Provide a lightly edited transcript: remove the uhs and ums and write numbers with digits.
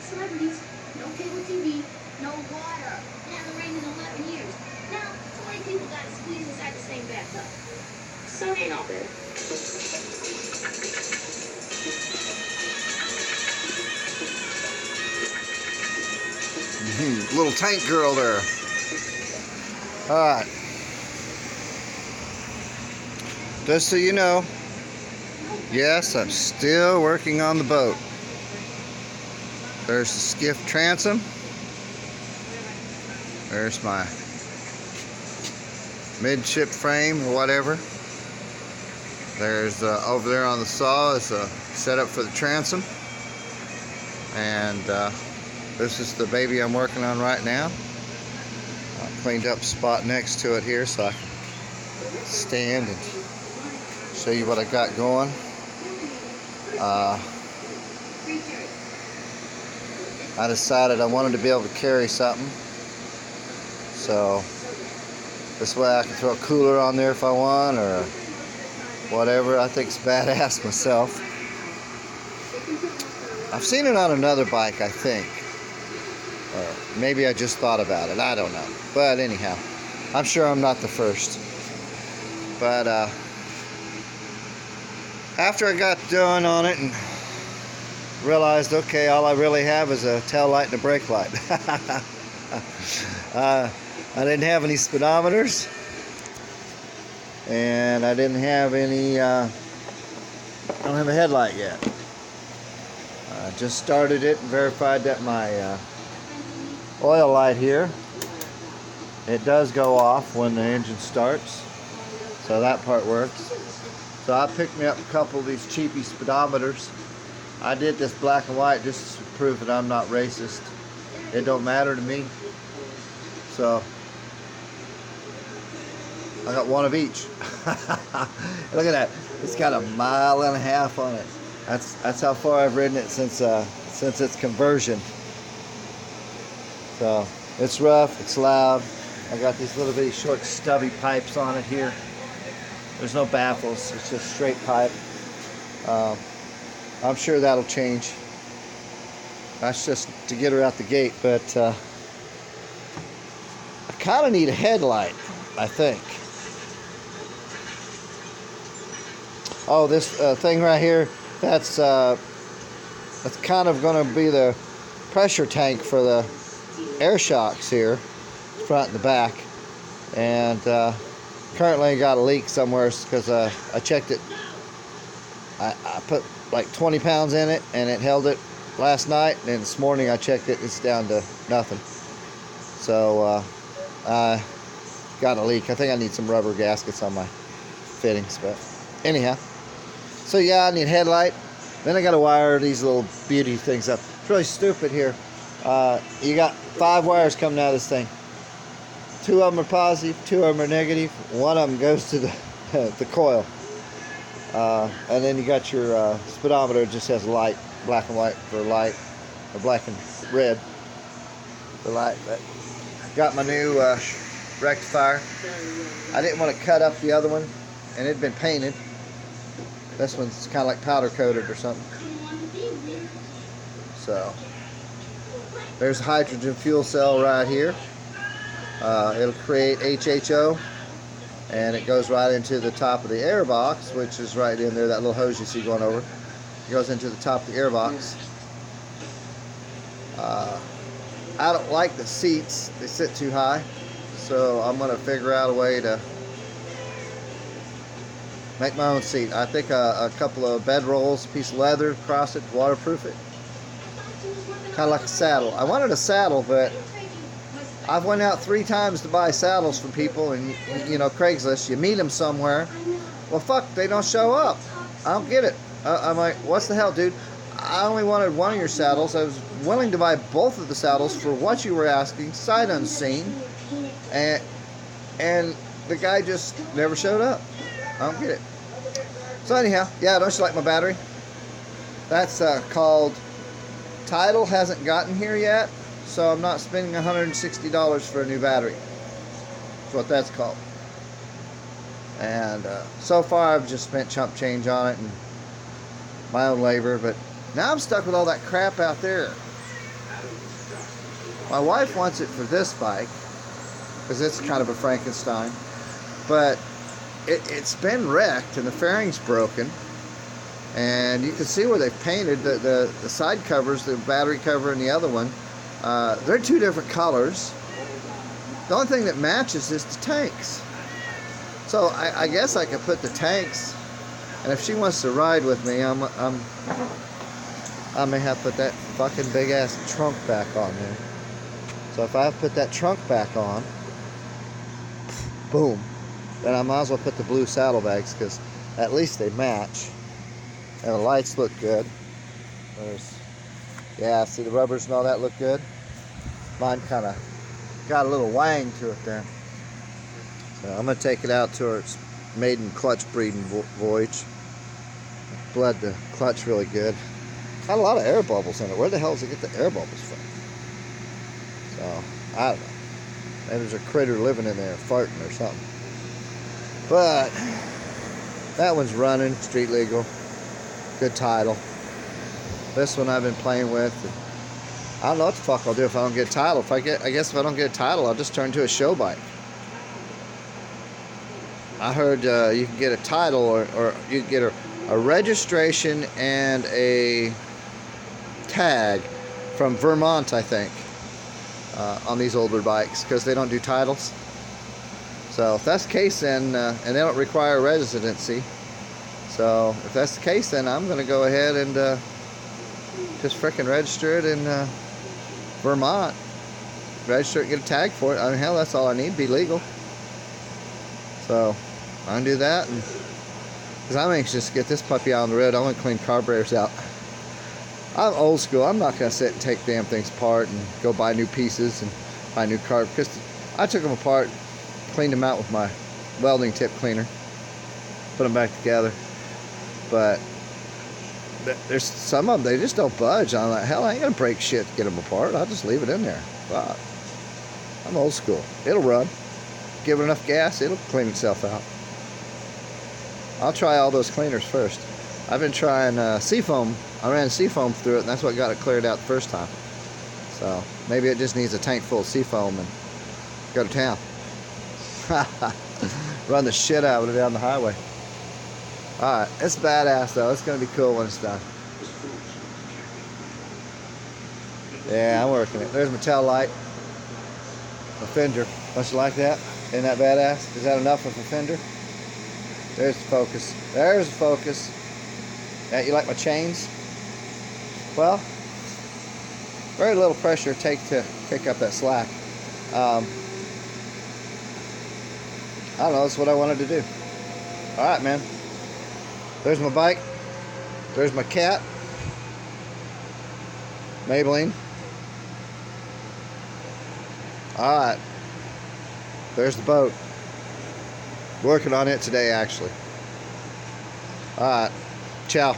celebrities, no cable TV, no water. It hasn't rained in 11 years. Now, 20 people got to squeeze inside the same bathtub. So it ain't all bad. Little tank girl there. Alright. Just so you know, yes, I'm still working on the boat. There's the skiff transom. There's my midship frame or whatever. There's over there on the saw is a setup for the transom. And this is the baby I'm working on right now. I cleaned up a spot next to it here so I can stand and show you what I got going. I decided I wanted to be able to carry something, so this way I can throw a cooler on there if I want or whatever. I think it's badass myself. I've seen it on another bike, I think. Or maybe I just thought about it. I don't know. But anyhow, I'm sure I'm not the first. But after I got done on it and realized, okay, all I really have is a tail light and a brake light. I didn't have any speedometers. And I didn't have any, I don't have a headlight yet. I just started it and verified that my oil light here, it does go off when the engine starts, so that part works. So I picked me up a couple of these cheapy speedometers. I did this black and white just to prove that I'm not racist. It don't matter to me. So I got one of each. Look at that, it's got 1.5 miles on it. That's how far I've ridden it since its conversion. So it's rough, it's loud. I got these little bitty short stubby pipes on it here. There's no baffles, it's just straight pipe. I'm sure that'll change. That's just to get her out the gate, but I kind of need a headlight, I think. Oh, this thing right here, that's kind of going to be the pressure tank for the air shocks here, front and the back. And currently I got a leak somewhere because I checked it. I put like 20 pounds in it and it held it last night, and this morning I checked it, it's down to nothing. So I got a leak. I think I need some rubber gaskets on my fittings, but anyhow. So yeah, I need a headlight. Then I got to wire these little beauty things up. It's really stupid here. You got 5 wires coming out of this thing. 2 of them are positive, 2 of them are negative. 1 of them goes to the coil. And then you got your speedometer. It just has light, black and white for light, or black and red for light. But got my new rectifier. I didn't want to cut up the other one, and it had been painted. This one's kind of like powder coated or something. So there's a hydrogen fuel cell right here. It'll create HHO, and it goes right into the top of the air box, which is right in there. That little hose you see going over, it goes into the top of the air box. I don't like the seats; they sit too high, so I'm gonna figure out a way to make my own seat. I think a couple of bed rolls, a piece of leather across it, waterproof it. Kind of like a saddle. I wanted a saddle, but I've went out 3 times to buy saddles from people, and you know, Craigslist, you meet them somewhere. Well, fuck, they don't show up. I don't get it. I'm like, what's the hell, dude? I only wanted one of your saddles. I was willing to buy both of the saddles for what you were asking, sight unseen, and the guy just never showed up. I don't get it. So anyhow, yeah, don't you like my battery? That's called Tidal. Hasn't gotten here yet, so I'm not spending $160 for a new battery. That's what that's called. And so far I've just spent chump change on it and my own labor, but now I'm stuck with all that crap out there. My wife wants it for this bike because it's kind of a Frankenstein, but it's been wrecked and the fairing's broken, and you can see where they've painted the side covers, the battery cover and the other one. They're two different colors. The only thing that matches is the tanks. So I guess I could put the tanks, and if she wants to ride with me, I may have to put that fucking big ass trunk back on there. So if I have to put that trunk back on, boom, then I might as well put the blue saddlebags, because at least they match. And the lights look good. Yeah, see the rubbers and all that look good. Mine kind of got a little wang to it there. So I'm going to take it out to its maiden clutch breeding voyage. Bled the clutch really good. Got a lot of air bubbles in it. Where the hell does it get the air bubbles from? So, I don't know. Maybe there's a critter living in there farting or something. But that one's running, street legal. Good title. This one I've been playing with. I don't know what the fuck I'll do if I don't get a title. I guess if I don't get a title, I'll just turn to a show bike. I heard you can get a title, or you can get a registration and a tag from Vermont, I think, on these older bikes, because they don't do titles. So if that's the case, then and they don't require residency. So if that's the case, then I'm going to go ahead and just frickin' register it in Vermont. Register it, get a tag for it. I mean, hell, that's all I need. Be legal. So I can do that, and because I'm anxious to get this puppy out on the road. I want to clean carburetors out. I'm old school. I'm not going to sit and take damn things apart and go buy new pieces and buy new carb, because I took them apart, cleaned them out with my welding tip cleaner, put them back together. But there's some of them, they just don't budge. I'm like, hell, I ain't gonna break shit to get them apart. I'll just leave it in there. Wow. I'm old school. It'll run. Give it enough gas, it'll clean itself out. I'll try all those cleaners first. I've been trying seafoam. I ran seafoam through it, and that's what got it cleared out the first time. So maybe it just needs a tank full of seafoam and go to town. Run the shit out of it down the highway. Alright, it's badass though. It's going to be cool when it's done. Yeah, I'm working it. There's my tail light. My fender. Don't you like that? Isn't that badass? Is that enough of a fender? There's the focus. There's the focus. Yeah, you like my chains? Well, very little pressure take to pick up that slack. I don't know, that's what I wanted to do. Alright, man. There's my bike. There's my cat. Maybelline. Alright. There's the boat. Working on it today, actually. Alright. Ciao.